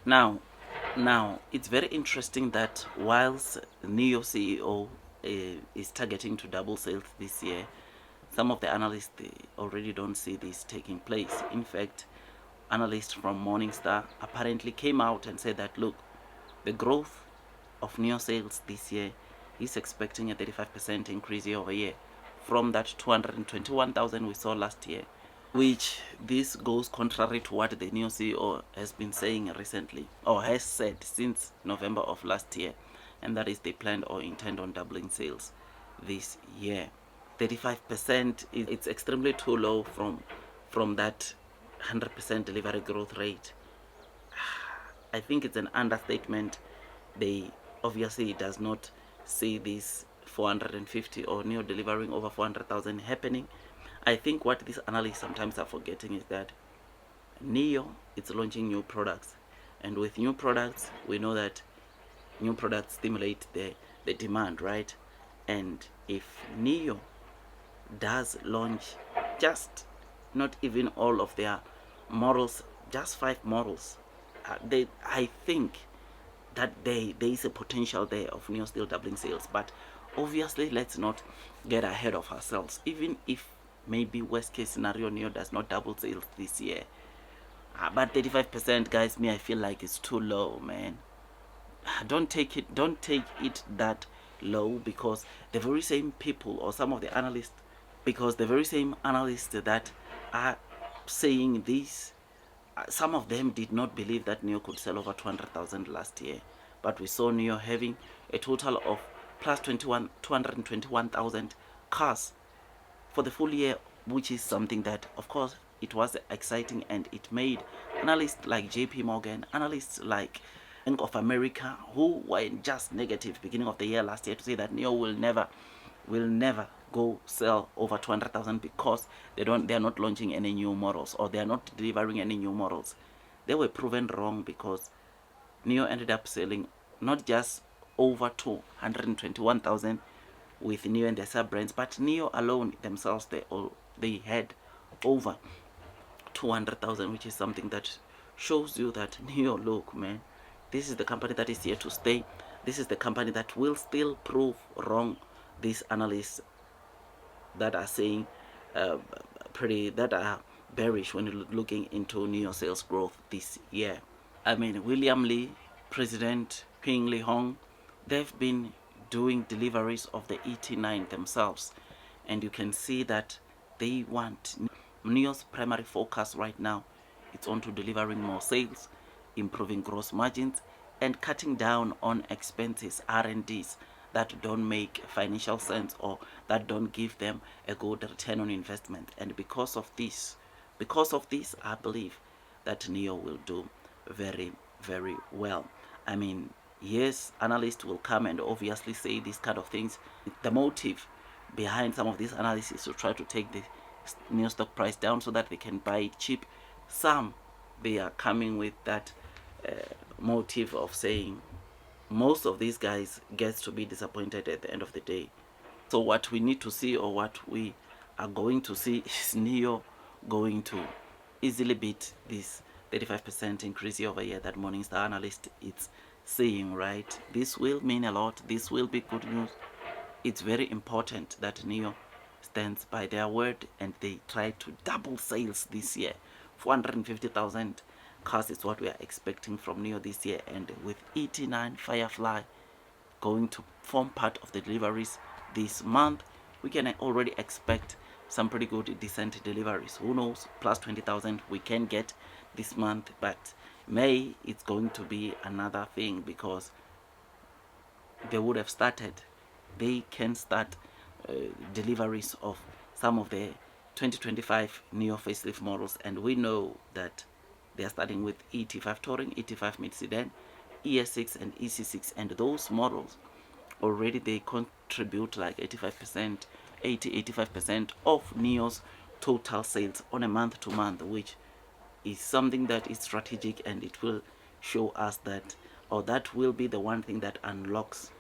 Now, it's very interesting that whilst Nio CEO is targeting to double sales this year, some of the analysts already don't see this taking place. In fact, analysts from Morningstar apparently came out and said that, look, the growth of Nio sales this year is expecting a 35% increase year over year from that 221,000 we saw last year, which this goes contrary to what the new CEO has been saying recently, or has said since November of last year, and that is they plan or intend on doubling sales this year. 35% it's extremely too low from that 100% delivery growth rate. I think it's an understatement. They obviously does not see this 450 or Nio delivering over 400,000 happening. I think what these analysts sometimes are forgetting is that Nio is launching new products, and with new products we know that new products stimulate the demand, right? And if Nio does launch just not even all of their models, just 5 models, I think that there is a potential there of Nio still doubling sales. But obviously, let's not get ahead of ourselves. Even if maybe worst case scenario Nio does not double sales this year, but 35%, guys, me I feel like it's too low, man. Don't take it that low, because the very same people or some of the analysts, because the very same analysts that are saying this, some of them did not believe that Nio could sell over 200,000 last year, but we saw Nio having a total of plus 221,000 cars for the full year, which is something that, of course, it was exciting, and it made analysts like JP Morgan, analysts like Bank of America, who were just negative beginning of the year last year, to say that Nio will never go sell over 200,000 because they are not launching any new models, or they are not delivering any new models. They were proven wrong, because Nio ended up selling not just over 221,000 with Nio and their sub brands, but Nio alone themselves, they had over 200,000, which is something that shows you that Nio, look, man, this is the company that is here to stay. This is the company that will still prove wrong these analysts that are saying that are bearish when you're looking into Nio sales growth this year. I mean, William Lee, President Ping Li Hong, they've been doing deliveries of the ET9 themselves, and you can see that they want Nio's primary focus right now. It's on to delivering more sales, improving gross margins, and cutting down on expenses, R&Ds, that don't make financial sense, or that don't give them a good return on investment. And because of this, I believe that Nio will do very, very well. I mean, yes, analysts will come and obviously say these kind of things. The motive behind some of these analysis is to try to take the Nio stock price down so that they can buy it cheap. Some, they are coming with that motive of saying most of these guys gets to be disappointed at the end of the day. So what we need to see, or what we are going to see, is Nio going to easily beat this 35% increase year over year that Morningstar analyst is saying, right? This will mean a lot. This will be good news. It's very important that Nio stands by their word, and they try to double sales this year. 450,000 cars is what we are expecting from Nio this year, and with ET9 Firefly going to form part of the deliveries this month, we can already expect some pretty good decent deliveries. Who knows, plus 20,000 we can get this month, but May it's going to be another thing, because they would have started, they can start deliveries of some of the 2025 Nio facelift models, and we know that they are starting with ET5 Touring, ET5 Mid Sedan, ES6 and EC6, and those models already they contribute like 85% of Nio's total sales on a month to month, which is something that is strategic, and it will show us that, or that will be the one thing that unlocks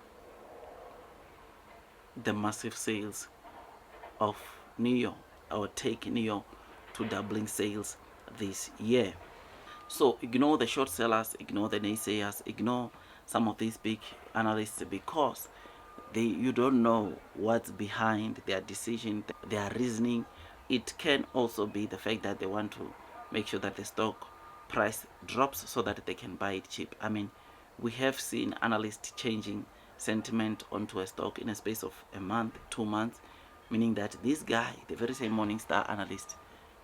the massive sales of Nio, or take Nio to doubling sales this year. So ignore the short sellers, ignore the naysayers, ignore some of these big analysts, because you don't know what's behind their decision, their reasoning. It can also be the fact that they want to make sure that the stock price drops so that they can buy it cheap. I mean, we have seen analysts changing sentiment onto a stock in a space of a month, 2 months, meaning that this guy, the very same Morningstar analyst,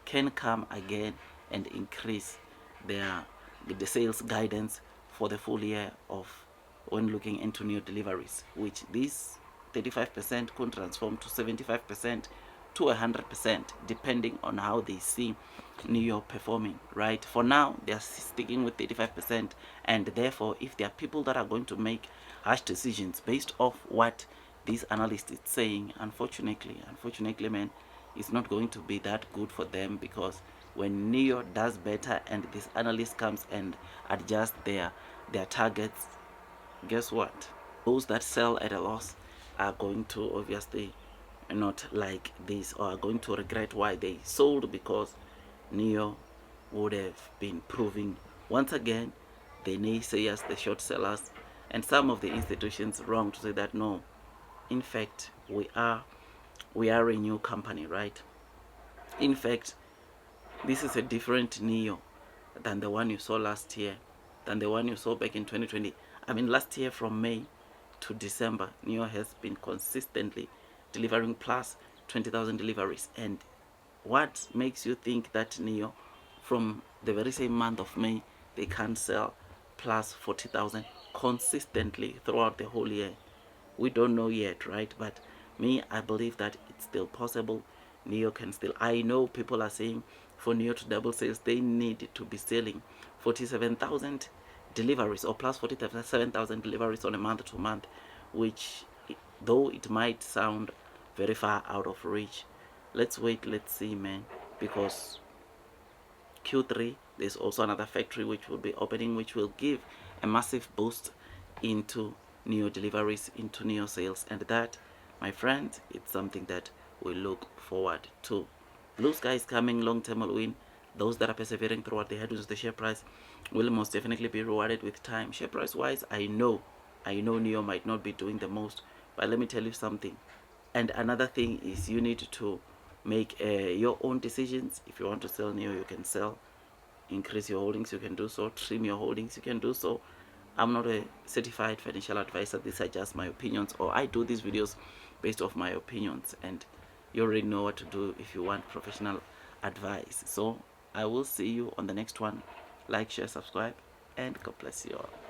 can come again and increase the sales guidance for the full year of, when looking into new deliveries, which this 35% could transform to 75% to 100%, depending on how they see Nio performing, right? For now, they are sticking with 35%, and therefore, if there are people that are going to make harsh decisions based off what this analyst is saying, unfortunately, man, it's not going to be that good for them, because when Nio does better and this analyst comes and adjusts their targets, guess what? Those that sell at a loss are going to obviously not like this, or are going to regret why they sold, because Nio would have been proving once again the naysayers, the short sellers, and some of the institutions wrong to say that no, in fact, we are a new company, right? In fact, this is a different Nio than the one you saw last year, than the one you saw back in 2020. I mean, last year from May to December, Nio has been consistently delivering plus 20,000 deliveries. And what makes you think that Nio, from the very same month of May, they can sell plus 40,000 consistently throughout the whole year? We don't know yet, right? But me, I believe that it's still possible. Nio can still, I know people are saying for Nio to double sales, they need to be selling 47,000 deliveries, or plus 47,000 deliveries on a month to month, which, though it might sound very far out of reach, let's wait, let's see, man, because Q3 there's also another factory which will be opening, which will give a massive boost into Nio deliveries, into Nio sales, and that, my friends, it's something that we look forward to. Blue sky is coming, long-term will win. Those that are persevering throughout the headwinds of the share price will most definitely be rewarded with time. Share price wise, I know Nio might not be doing the most, but let me tell you something. And another thing is, you need to make your own decisions. If you want to sell Nio, you can sell. Increase your holdings, you can do so. Trim your holdings, you can do so. I'm not a certified financial advisor. These are just my opinions, or I do these videos based off my opinions, and you already know what to do if you want professional advice. So I will see you on the next one. Like, share, subscribe, and God bless you all.